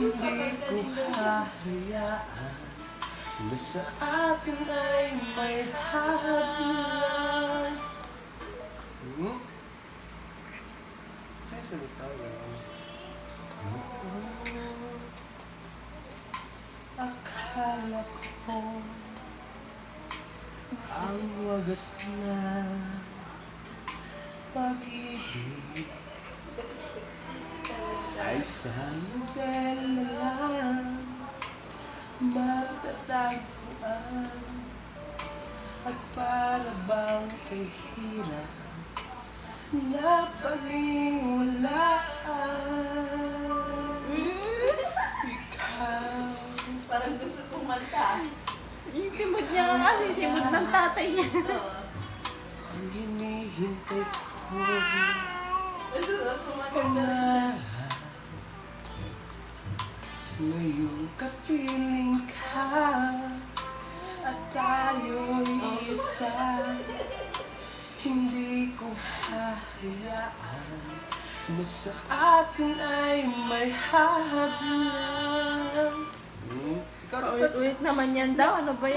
Hindi ko hahayaan na sa atin ay may hadlang. Sa'yo salita lang. Akala ko ang wagas na pag-ibig ay sa nobela lang matatagpuan at para bang ihirap na paniwalaan. Ikaw Parang gusto kumanta. Yung simod niya kasi, simod ng tatay niya. ang hinihintay ko. Gusto kumanta. Panahan ngayong kapiling ka at tayo'y isa. Hindi ko hahayaan na sa atin ay may hadlang. Ulit-ulit naman yan daw. Ano ba yan?